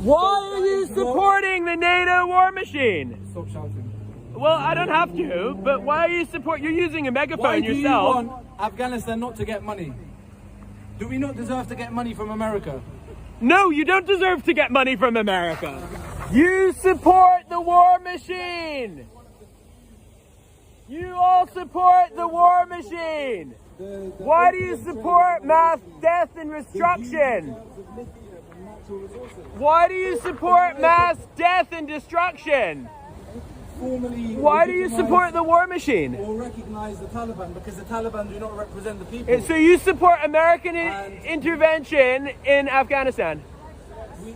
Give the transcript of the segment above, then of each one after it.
Why are you supporting the NATO war machine? Stop shouting. Well, I don't have to, but why are you you're using a megaphone Why yourself. do you want Afghanistan not to get money? Do we not deserve to get money from America? No, you don't deserve to get money from America. You support the war machine. You all support the war machine. Why do you support mass death and destruction? Why do you support mass death and destruction? Why do you support the war machine? Or recognize the Taliban, because the Taliban do not represent the people. So you support American intervention in Afghanistan?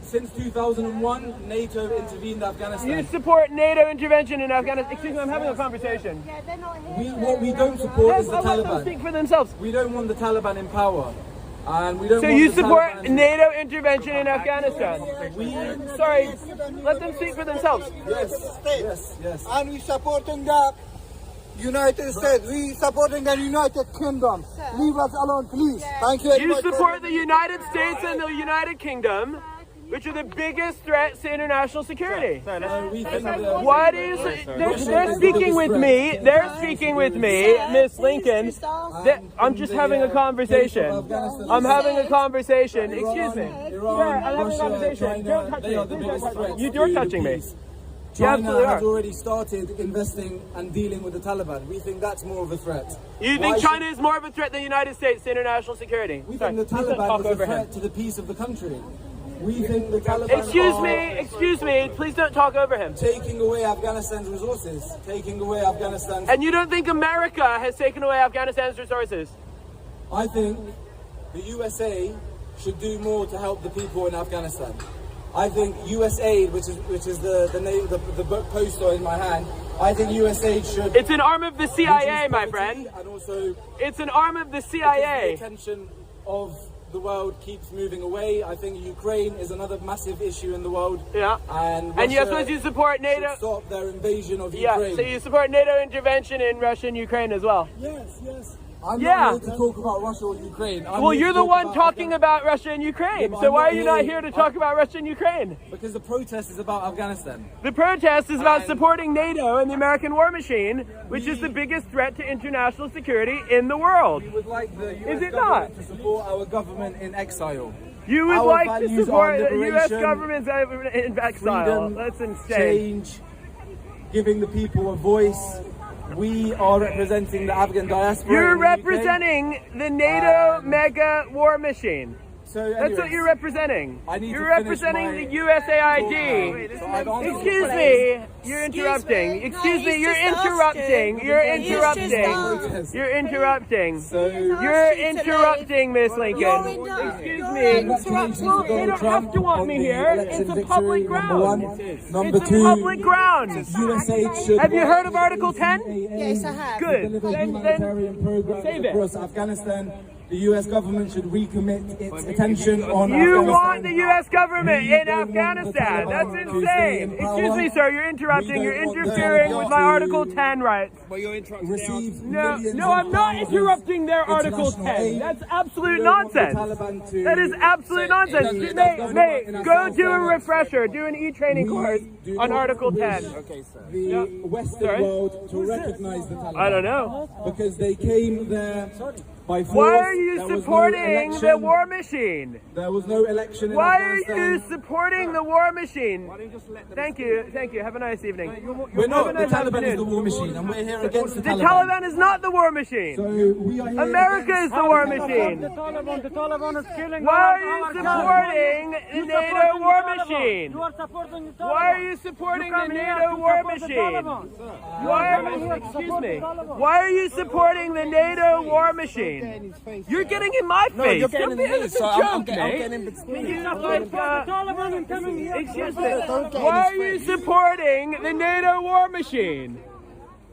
Since 2001, NATO intervened in Afghanistan. You support NATO intervention in Afghanistan? Excuse me, I'm having a conversation. Yeah, they're not here. What we don't support is the Let them Taliban. speak for themselves. We don't want the Taliban in power. And we don't So want you the support Taliban. NATO intervention in Afghanistan? Sorry, let them speak for themselves. Yes. And we supporting the United States. We supporting the United Kingdom. Leave us alone, please. Thank you very You much. support the United States and the United Kingdom, which are the biggest threats to international security. We think that Why do you? They're speaking with me. They're speaking with me, Miss Lincoln. I'm just having a conversation. I'm having a conversation. Excuse me. Iran, I'm having a conversation. China, Don't touch they me. are the biggest threats. You're touching me. You China absolutely has are. already started investing and dealing with the Taliban. We think that's more of a threat. You think China is more of a threat than the United States to international security? We Sorry, think the please don't talk Taliban is a over him. threat to the peace of the country. We think the Taliban Excuse me, please don't talk over him. taking away Afghanistan's resources, taking away Afghanistan's... And you don't think America has taken away Afghanistan's resources? I think the USA should do more to help the people in Afghanistan. I think USAID, which is the name, the poster in my hand, I think USAID should... It's an arm of the CIA, reduce my poverty, friend. And also... It's an arm of the The CIA. attention of the world keeps moving away. I think Ukraine is another massive issue in the world. Yeah. And you Russia suppose you support should NATO? stop their invasion of Yeah, Ukraine. so you support NATO intervention in Russia and Ukraine as well? Yes. I'm Yeah. not here to talk about Russia or Ukraine. Well, you're the one talking about Russia and Ukraine. but So I'm why not are you not here- here to talk about Russia and Ukraine? Because the protest is about Afghanistan. The protest is about And- supporting NATO and the American war machine, which is the biggest threat to international security in the world. We would like the US Is it government not? to support our government in exile. You would Our like to values support are the U.S. liberation, government's in exile. freedom, That's insane. change, giving the people a voice. We are representing the Afghan diaspora. You're in the UK. representing the NATO mega war machine. So That's anyways, what you're representing. I need You're to finish representing my the USAID. So I've answered Excuse your me, you're interrupting. Excuse me, you're interrupting. You're interrupting. You're interrupting. You're interrupting, Miss Lincoln. Excuse me. Well, they don't have to want me here. It's a public ground. Number It's a two, public ground. USAID should Have you heard of Article 10? Yes, I have. Good. deliver Then humanitarian programs save it. across Afghanistan. The US government should recommit its attention on you Afghanistan. want the U.S. government We in don't want the Afghanistan. Taliban That's to stay in insane. power. Excuse me, sir. You're interrupting. We You're don't want the interfering Taliban with my to Article 10 rights. Receive No, millions no, of I'm not pounds of interrupting their Article international 10. aid. That's absolute We don't want the nonsense. Taliban to- That is absolute nonsense. doesn't- Mate, in our go do a self-governance. refresher. Do an e-training course do on not Article wish 10. The Western Sorry? world to recognize the Taliban. I don't know. Because they came there by force. Why are you There was no supporting the election. war machine? There was no election in Why are Afghanistan. you supporting the war machine? Thank you. Thank you. Have a nice evening. We're not. Have a The nice Taliban is afternoon. the war machine, and we're here against the The Taliban. Taliban is not the war machine. So we are here America is against the war Taliban. machine. The Taliban is killing Why our are you guys. supporting the You NATO supporting war the Taliban. machine? You are supporting the Taliban. Why are you supporting the come here NATO to war support the machine? Taliban. Why are coming you, here to excuse support me, the Taliban. why are you supporting the NATO war machine? You're getting in my face. you're getting Don't in be- me, it's a so I'm joke, getting mate. in between. You support the Taliban and coming here. Excuse me. Why are you supporting the NATO war machine?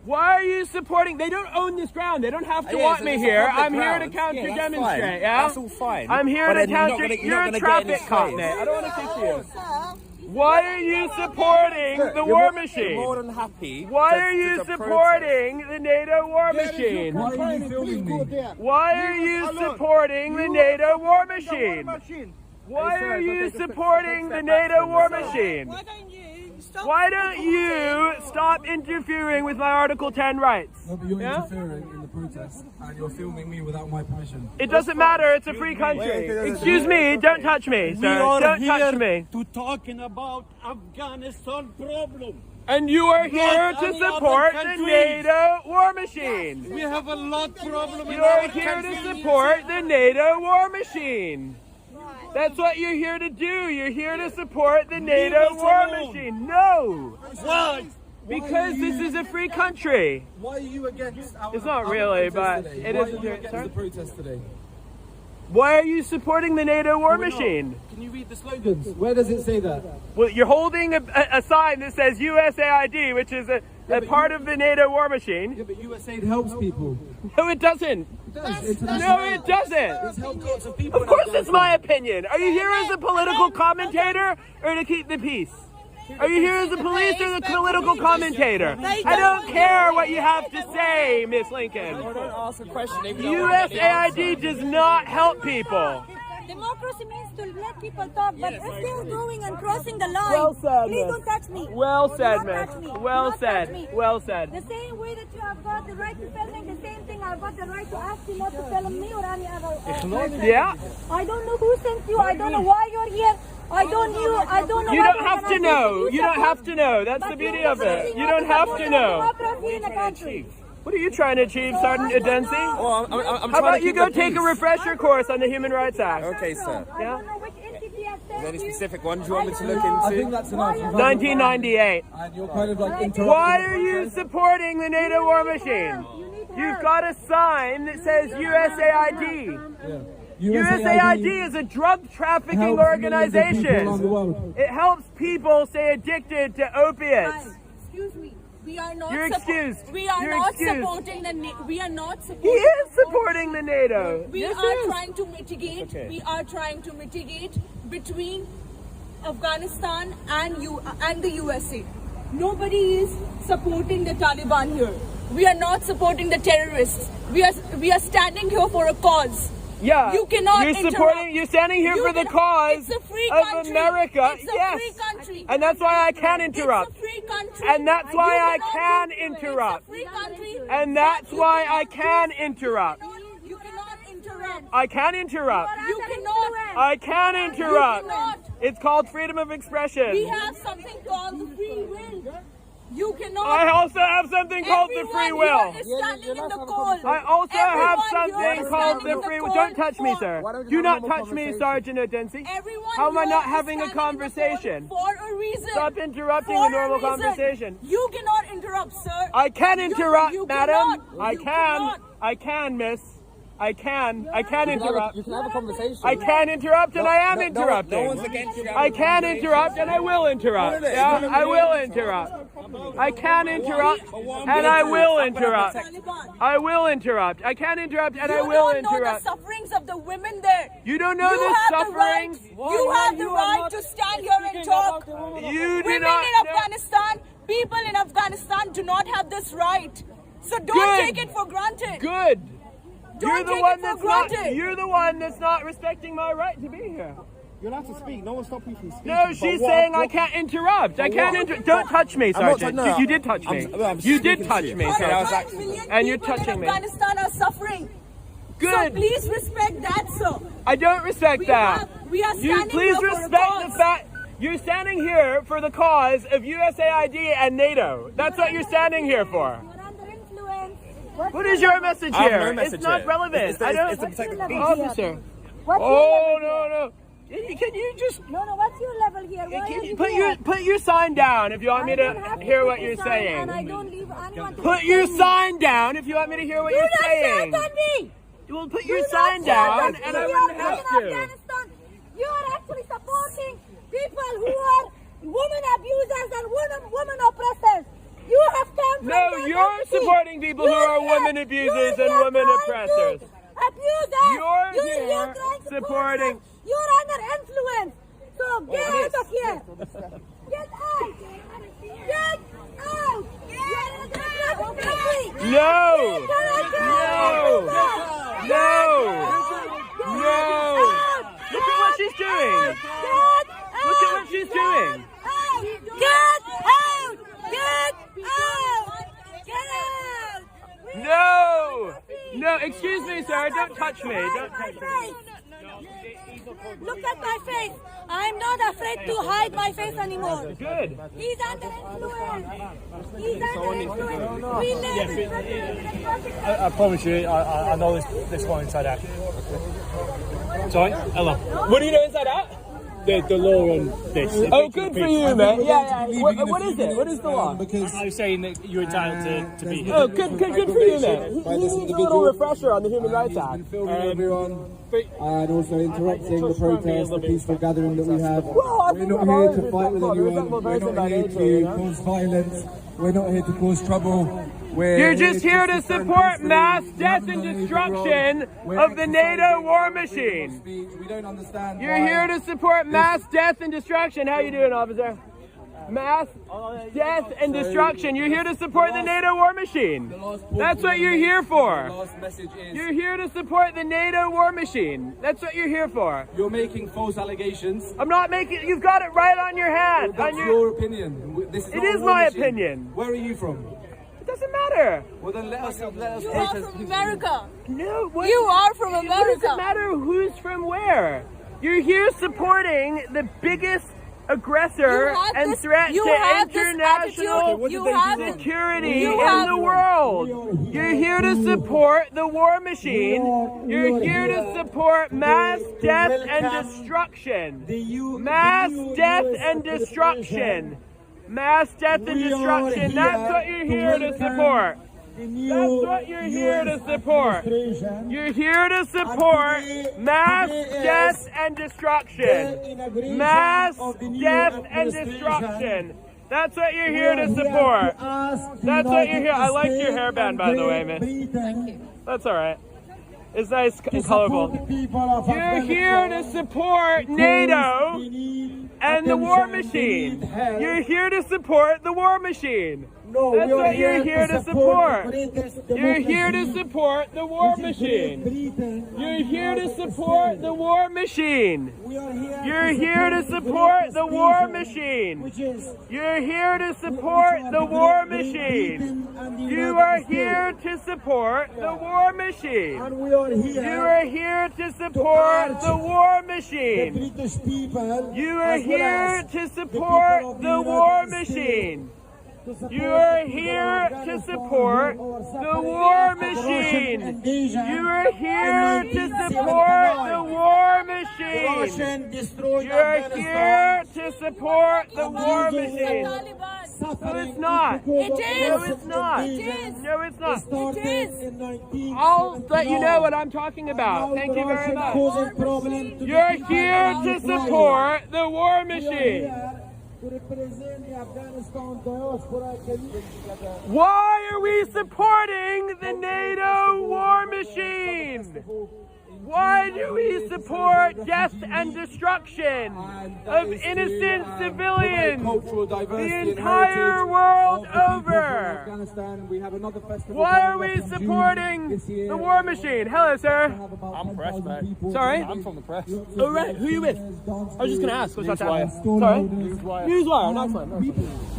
Why are you supporting? They don't own this ground. They don't have to Yeah, want so me it's a here. public I'm here to ground. counter Yeah, that's demonstrate. fine. Yeah, That's all fine. I'm here But to then you're not counter. gonna- you're You're not a gonna get in traffic his cop, face. mate. I don't want to kick you. Sir, Why are you supporting the war You're more machine? than happy. Why to- are you to protest. supporting the NATO war machine? Why are you filming me? Why are you supporting the NATO war machine? Why are you supporting the NATO war machine. Why don't you stop interfering with my Article 10 rights? No, but you're interfering in the protest and you're filming me without my permission. It doesn't matter, it's a free country. Excuse me, don't touch me, sir. Don't touch me. To talking about Afghanistan problem. And you are here to any other support the countries. NATO war machine. We have a lot problem in You our are here country. to support the NATO war machine. That's what you're here to do. You're here to support the NATO us war alone. machine. No, Why? because this is a free country. Why are you against our It's not our really, protest but today? it Why is are you against sorry? the protest today? Why are you supporting the NATO war machine? Can you read the slogans? Where does it say that? Well, you're holding a sign that says USAID, which is a part of the NATO war machine. Yeah, but USAID helps people. No, it doesn't. It does. No, it doesn't. It's helped lots of people. Of course, it's my opinion. Are you here as a political commentator or to keep the peace? Are you here as a police or the political commentator? I don't care what you have to say, Miss Lincoln. USAID does not help people. Democracy means to let people talk, but if they're going and crossing the line, Well said, please miss. don't touch me. Well Do said, not miss. touch me. Well Do not said. touch me. Well said. The same way that you have got the right to filming, the same thing I've got the right to ask you not to film me or any other person. Yeah. I don't know who sent you. I don't know why you're here. I don't know. You what don't have to organization know. You don't support. have to know. That's the But beauty you're of it. supporting You don't have to supporting know. democracy in the country. What are you trying to achieve, Sergeant Adensi? How about you go take a refresher course on the Human Rights Act? Okay, sir. I don't know which entity has sent Is there any you. specific ones you want me to look I think into? that's enough. You've had 1998. And you're kind of like interrupting. Why the are you protest. supporting the NATO war machine? You've got a sign that says USAID. USAID is a drug trafficking helps millions of people around the organization. world. It helps people stay addicted to opiates. Excuse me. We are not. You're excused. We are You're not excused. supporting the. We are not He supporting. is supporting the NATO. We Yes, are he is. trying to mitigate. We are trying to mitigate between Afghanistan and the USA. Nobody is supporting the Taliban here. We are not supporting the terrorists. We are standing here for a cause. Yeah, You cannot You're interrupt. supporting. You're standing here You for the can- cause it's a free of country. America. It's a Yes, free country. and that's why I can interrupt. It's a free country. And that's why You I cannot can do it. interrupt. It's a free country. And that's why I can interrupt. You cannot interrupt. I can interrupt. You cannot. I can interrupt. You cannot. It's called freedom of expression. We have something called the free will. You cannot. I also have something called the free Everyone will. here is standing in the cold. I also have Everyone here something is called standing the in free will. cold Don't touch me, for- sir. Why don't you Do have a not normal touch me, conversation? Sergeant Adensi. Everyone How am I here not is having a standing in the cold conversation? For a reason. Stop interrupting For the normal a reason. conversation. You cannot interrupt, sir. I can interrupt, you madam. cannot. I You can. cannot. I can, miss. I can interrupt. You can have a conversation. I can interrupt and I am interrupting. No one's against you. I can interrupt and I will interrupt. Yeah, I will interrupt. I can interrupt and I will interrupt. Taliban. I will interrupt. I can interrupt and I You will don't know the interrupt. sufferings of the women there. You don't know You the have sufferings. The right, you have the right to stand here and talk. You do Women not in know. Afghanistan, people in Afghanistan do not have this right. So don't Good. take it for granted. Good. Don't You're the take one it for that's not. granted. You're the one that's not respecting my right to be here. You're allowed to speak. No one stopped you from speaking. No, she's saying I can't interrupt. I can't interrupt. Don't touch me, Sergeant. You did touch me. You did touch me, Over sir. 5 million And you're people touching in me. Afghanistan are suffering. So Good. please respect that, sir. I don't respect that. We are You standing please here for a respect the cause. fact you're standing here for the cause of USAID and NATO. That's what you're standing here for. You're under influence. What is your message I have here? no message it's not here. relevant. It's I don't. to protect the peace. Officer. What's your Oh level no. Can you just No, what's your level here? Why are can you you put here? put your sign down if you want me I don't have to hear put what the you're sign, saying. And I don't leave anyone to Put your defend me. sign down if you want me to hear what Do you're not saying. shout on me. Well, put Do your not sign shout down, on and me. I You wouldn't are have in to. Afghanistan. You are actually supporting people who are women abusers and women oppressors. You have come from No, that you're entity. supporting people who You're are here. women abusers You're and here women trying oppressors. to abuse us. You're here here trying to supporting- force us. You're under influence. So get out of here. Get out. Get out. You're in a democratic country. No. No. No. Look at what she's doing. Look at what she's doing. sir, don't touch me. Don't touch me. Look at my face. I'm not afraid to hide my face anymore. Good. He's under influence. He's under influence. We live in I promise you, I know this one inside out. Sorry? Hello. What do you know inside out? The law on this. Oh, good for you, man. Yeah. What is it? What is the law? I was saying that you're entitled to be here. Oh, good for you, man. He needs a little refresher on the Human Rights Act. Filming everyone and also interrupting the protest, the peaceful gathering that we have. Well, We're not here to fight with anyone. We're not here to cause violence. We're not here to cause trouble. You're just here to support mass death and destruction of the NATO war machine. We don't understand. You're here to support mass death and destruction. How you doing, officer? Mass death and destruction. You're here to support the NATO war machine. That's what you're here for. Last message is You're here to support the NATO war machine. That's what you're here for. you're making false allegations. I'm not making. You've got it right on your hand. That's your opinion. This is It not a is war my machine. opinion. Where are you from? It doesn't matter. Well then let us You protest are from peacefully. America. No, what? You are from It doesn't America. matter who's from where. You're here supporting the biggest aggressor You have and this- threat you to have this international attitude. You have- security you in have- the world. You're here to support the war machine. You're here to support mass death and destruction. Mass death and destruction. Mass death and destruction. That's what you're here to support. That's what you're here to support. You're here to support mass death and destruction. Mass death and destruction. That's what you're here to support. That's what you're here. I like your hairband, by the way, man. Thank you. That's all right. It's nice and colorful. You're here to support NATO and the war machine. You're here to support the war machine. That's what you're here to support. You're here to support the war machine. You're here to support the war machine. You're here to support the war machine. You're here to support the war machine. You are here to support the war machine. You are here to support the war machine. You are here to support the war machine. You are here to support the war machine. You are here to support the war machine. You're here to support the war machine. No, it's not. It is. No, it's not. It is. No, it's not. It is. I'll let you know what I'm talking about. Thank you very much. You're here to support the war machine. Why are we supporting the NATO war machine? Why do we support death and destruction of innocent civilians the entire world over? Why are we supporting the war machine? Hello, sir. I'm press, man. Sorry? I'm from the press. Oh, right. Who are you with? I was just going to ask. What's that? Sorry? Newswire. Nice one.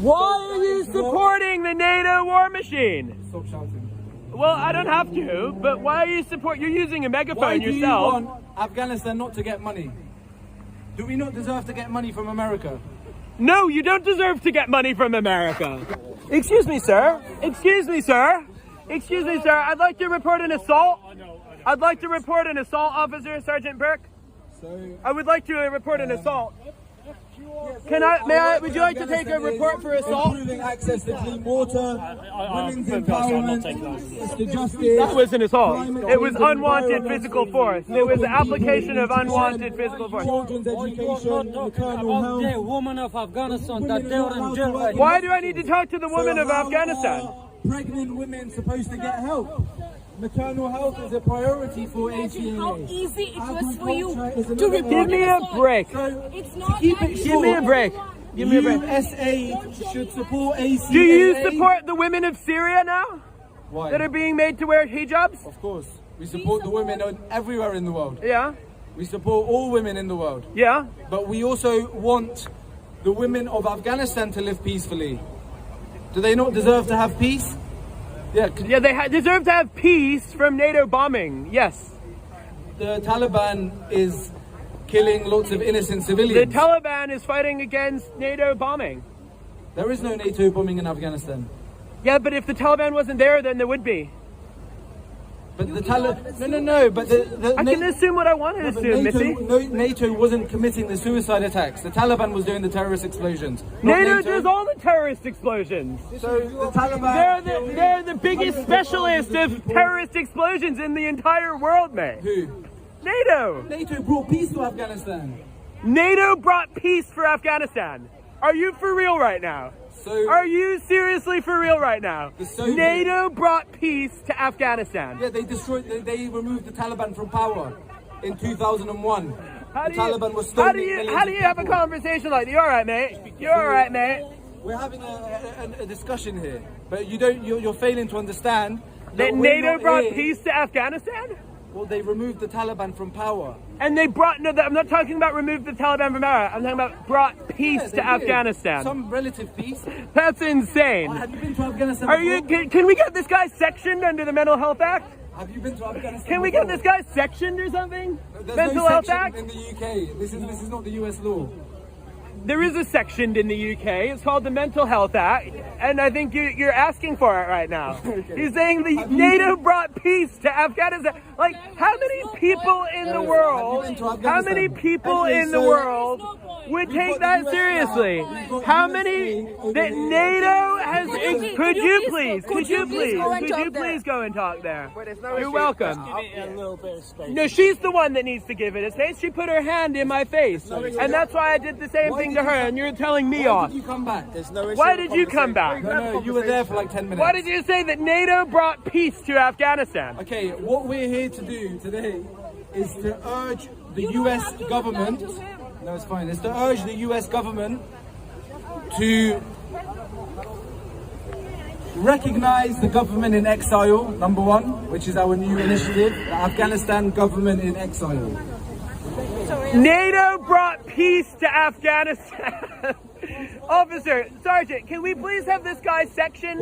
Why are you supporting the NATO war machine? Stop shouting. Well, I don't have to, but why are you support? You're using a megaphone Why do yourself. you want Afghanistan not to get money? Do we not deserve to get money from America? No, you don't deserve to get money from America. Excuse me, sir. Excuse me, sir. Excuse me, sir. I'd like to report an assault. I'd like to report an assault, Officer Sergeant Burke. I would like to report an assault. Would you like to take a report for assault? Improving access to clean water, women's empowerment, to justice. That was an assault. It was unwanted physical force. It was the application of unwanted physical force. Children's education, maternal health. The women of Afghanistan that they were in jail. Why do I need to talk to the women of Afghanistan? Pregnant women supposed to get help. Maternal health is a priority for Imagine how ATA. easy it was for you Agriculture is to another report Give me a assault. break. It's not keep like it Give me a break. Give me a break. USA should support ACAA. Do you support the women of Syria now Why? that are being made to wear hijabs? Of course. We support the women everywhere in the world. Yeah, We support all women in the world. yeah. But we also want the women of Afghanistan to live peacefully. Do they not deserve to have peace? Yeah. Yeah, they deserve to have peace from NATO bombing. Yes. the Taliban is killing lots of innocent The civilians. Taliban is fighting against NATO bombing. There is no NATO bombing in Afghanistan. Yeah, but if the Taliban wasn't there, then there would be. But the Taliban... No, but I can assume what I want to assume, Missy. NATO wasn't committing the suicide attacks. The Taliban was doing the terrorist explosions. NATO does all the terrorist explosions. So the Taliban... They're the biggest specialist of terrorist explosions in the entire world, mate. Who? NATO. NATO brought peace to Afghanistan. NATO brought peace for Afghanistan. Are you for real right now? So, are you seriously for real right now? Soviet... NATO brought peace to Afghanistan. Yeah, they removed the Taliban from power in 2001. How do you have a conversation like that? You all right, mate? You all right, mate? We're having a discussion here, but you're failing to understand that NATO brought peace to Afghanistan. Well, they removed the Taliban from power. And they brought, no, I'm not talking about removed the Taliban from power. I'm talking about brought peace to Afghanistan. Some relative peace. That's insane. Have you been to Afghanistan Can we get this guy sectioned under the Mental Health Act? Have you been to Afghanistan Can we get this guy sectioned or something? There's Mental Health Act? in the UK. This is not the US law. There is a section in the UK. It's called the Mental Health Act, and I think you're asking for it right now. Okay. He's saying the NATO brought peace to Afghanistan. Like, how many people in the world? How many people in the world would take that seriously? How many that NATO has? Could you please go and talk there? You're welcome. No, she's the one that needs to give it a space. She put her hand in my face, and that's why I did the same thing to her, and you're telling me off. Why did you come back? Why did you come back? No, you were there for like 10 minutes. Why did you say that NATO brought peace to Afghanistan? Okay, what we're here to do today is to urge the US government, no, it's fine, it's to urge the US government to recognize the government in exile, number one, which is our new initiative, the Afghanistan government in exile. NATO brought peace to Afghanistan. Officer, Sergeant, can we please have this guy sectioned?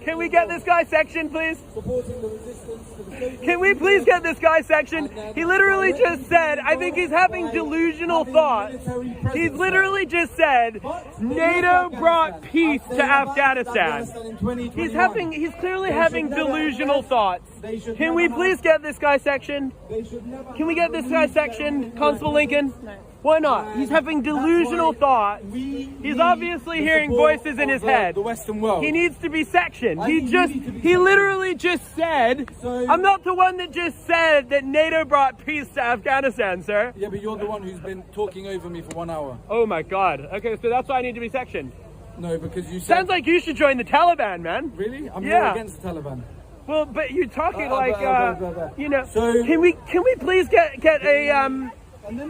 Can we get this guy sectioned, please? Can we please get this guy sectioned? He literally just said, I think he's having delusional thoughts. He's literally just said, NATO brought peace to Afghanistan. He's clearly having delusional thoughts. Can we please get this guy sectioned? Can we get this guy sectioned, Constable Lincoln? Why not? He's having delusional thoughts. He's obviously hearing voices in his head. The Western world. He needs to be sectioned. He literally just said, I'm not the one that just said that NATO brought peace to Afghanistan, sir. Yeah, but you're the one who's been talking over me for 1 hour. Oh my God. Okay, so that's why I need to be sectioned. No, because you said... Sounds like you should join the Taliban, man. Really? I'm not against the Taliban. Well, but you're talking like, you know, so, can we please get a,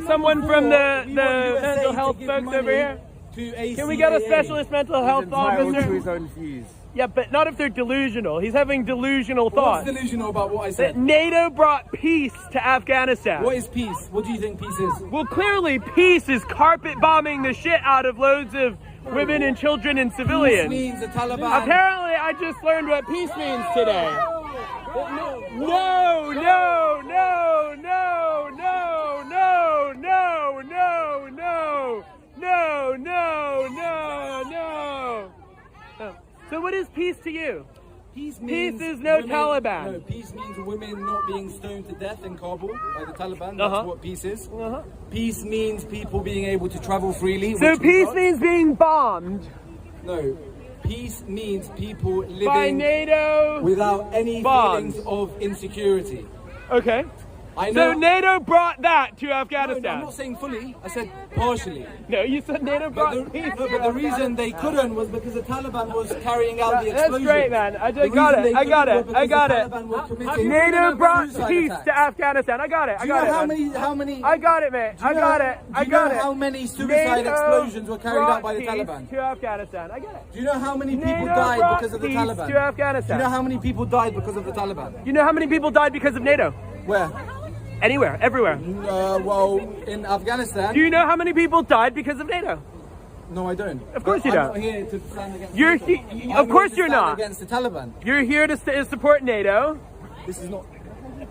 someone from the mental health folks over here? Can we get a specialist mental health officer? To his own views. Yeah, but not if they're delusional. He's having delusional thoughts. What's delusional about what I said? That NATO brought peace to Afghanistan. What is peace? What do you think peace is? Well, clearly peace is carpet bombing the shit out of loads of women and children and civilians. Peace means the Taliban. Apparently, I just learned what peace means today. No, no, no, no, no, no, no, no, no, no, no, no, no. So what is peace to you? Peace is no Taliban. No, peace means women not being stoned to death in Kabul by the Taliban. That's what peace is. Peace means people being able to travel freely. So peace means being bombed. No. Peace means people living by NATO without any feelings of insecurity. Okay. I know. So NATO brought that to Afghanistan. No, I'm not saying fully. I said partially. No, you said NATO brought peace. No, but the reason they couldn't was because the Taliban was carrying out the explosion. That's great, man. I got it. NATO brought peace to Afghanistan. I got it. Do you know how many? I got it, man. I got it. Do you know how many suicide explosions were carried out by the Taliban? To Afghanistan. I get it. Do you know how many people died because of the Taliban? To Afghanistan. Do you know how many people died because of the Taliban? You know how many people died because of NATO? Where? Anywhere, everywhere. Well, in Afghanistan. Do you know how many people died because of NATO? No, I don't. Of course you don't. I'm not here to stand against. Of course you're not. Against the Taliban. You're here to support NATO. This is not.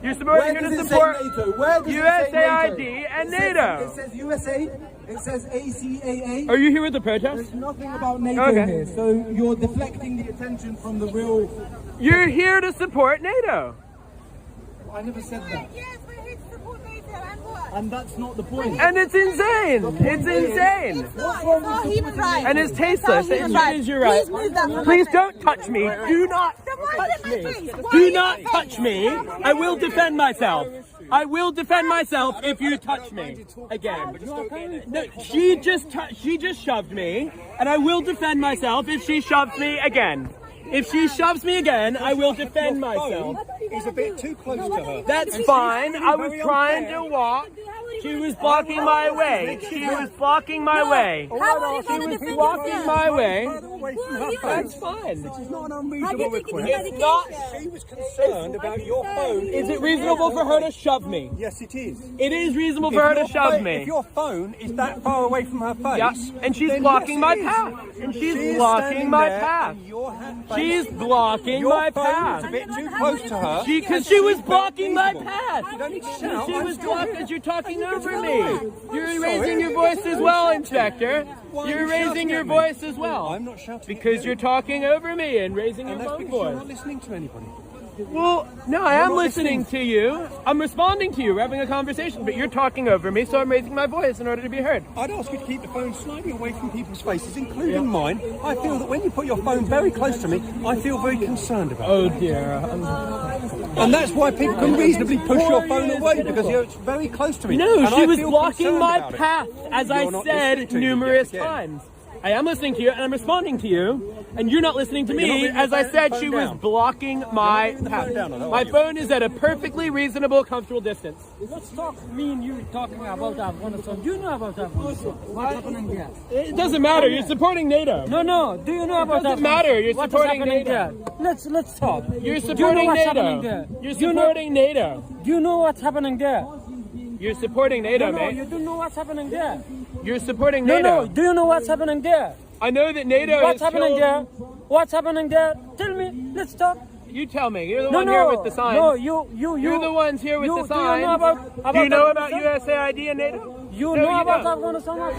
You're supporting Where here does to it say support NATO? Where does it say USAID NATO? and It NATO. says USAID. It says ACAA. Are you here with the protest? There's nothing about NATO Okay. here, so you're deflecting the attention from the real. You're here to support NATO. I never said that. Yes, we're here to support NATO and what? And that's not the point. And it's insane. It's insane. It's not human rights. And it's tasteless. It is your right. Please move that from Please my don't touch me. Do not touch me. Do not touch me. I will defend myself. I will defend myself if you touch me again. No, she just shoved me, and I will defend myself if she shoves me again. If she shoves me again, I will defend myself. He's a bit too close to her. That's fine. I was trying to walk. She was blocking my way. She was blocking my way. She was blocking my way. That's fine. It's not an unreasonable request. It's not. She was concerned about your phone. Is it reasonable for her to shove me? Yes, it is. It is reasonable for her to shove me. If your phone is that far away from her face, Yeah, and she's then blocking yes, my it is. path. And She she's is blocking standing my there path. and your She's blocking your my phone path. is a bit too close to her. Because she was blocking my path. You don't need to shout. She I'm was still blocking here. because you're talking over Sorry. me. You're I'm raising sorry. your voice as well, Inspector. Why are You're you raising shouting your at me? voice as well. I'm not shouting. Because you're talking over me and raising your And that's own because you're voice. not listening to anybody. Well, no, I am listening to you. I'm responding to you. We're having a conversation, but you're talking over me, so I'm raising my voice in order to be heard. I'd ask you to keep the phone slightly away from people's faces, including mine. I feel that when you put your phone very close to me, I feel very concerned about it. Oh dear. And that's why people can reasonably push your phone away, because it's very close to me. No, And she I was feel blocking concerned my about it. path, as I You're not said listening to me numerous yet again. times. I am listening to you, and I'm responding to you, and you're not listening to You're not me. leaving As the I said, phone she was down. blocking my leaving the path. phone down, though, My are you? phone is at a perfectly reasonable, comfortable distance. Let's talk, me and you talking about Afghanistan. Do you know about Afghanistan? What's happening there? It doesn't matter. You're supporting NATO. No. Do you know about doesn't Afghanistan? matter. You're What is supporting happening NATO. there? Let's talk. You're Do you know supporting what's NATO. happening there? You're Do you know- supporting NATO. Do you know what's happening there? You're supporting NATO, No, you mate. don't know what's happening there. You're supporting No, NATO. do you know what's happening there? I know that NATO What's has happening killed- there? What's happening there? Tell me. Let's talk. You tell me. You're the No, one here with the signs. No, you. You're the ones here with you, the signs. Do you know about Do you know about Afghanistan? USAID and NATO? You No, know you about don't. Afghanistan?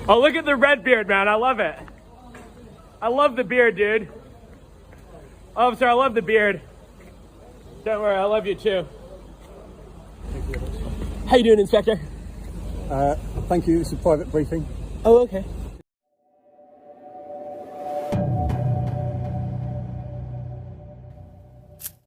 Oh, look at the red beard, man. I love it. I love the beard, dude. Officer, I love the beard. Don't worry, I love you too. How you doing, Inspector? Thank you. It's a private briefing. Oh, okay.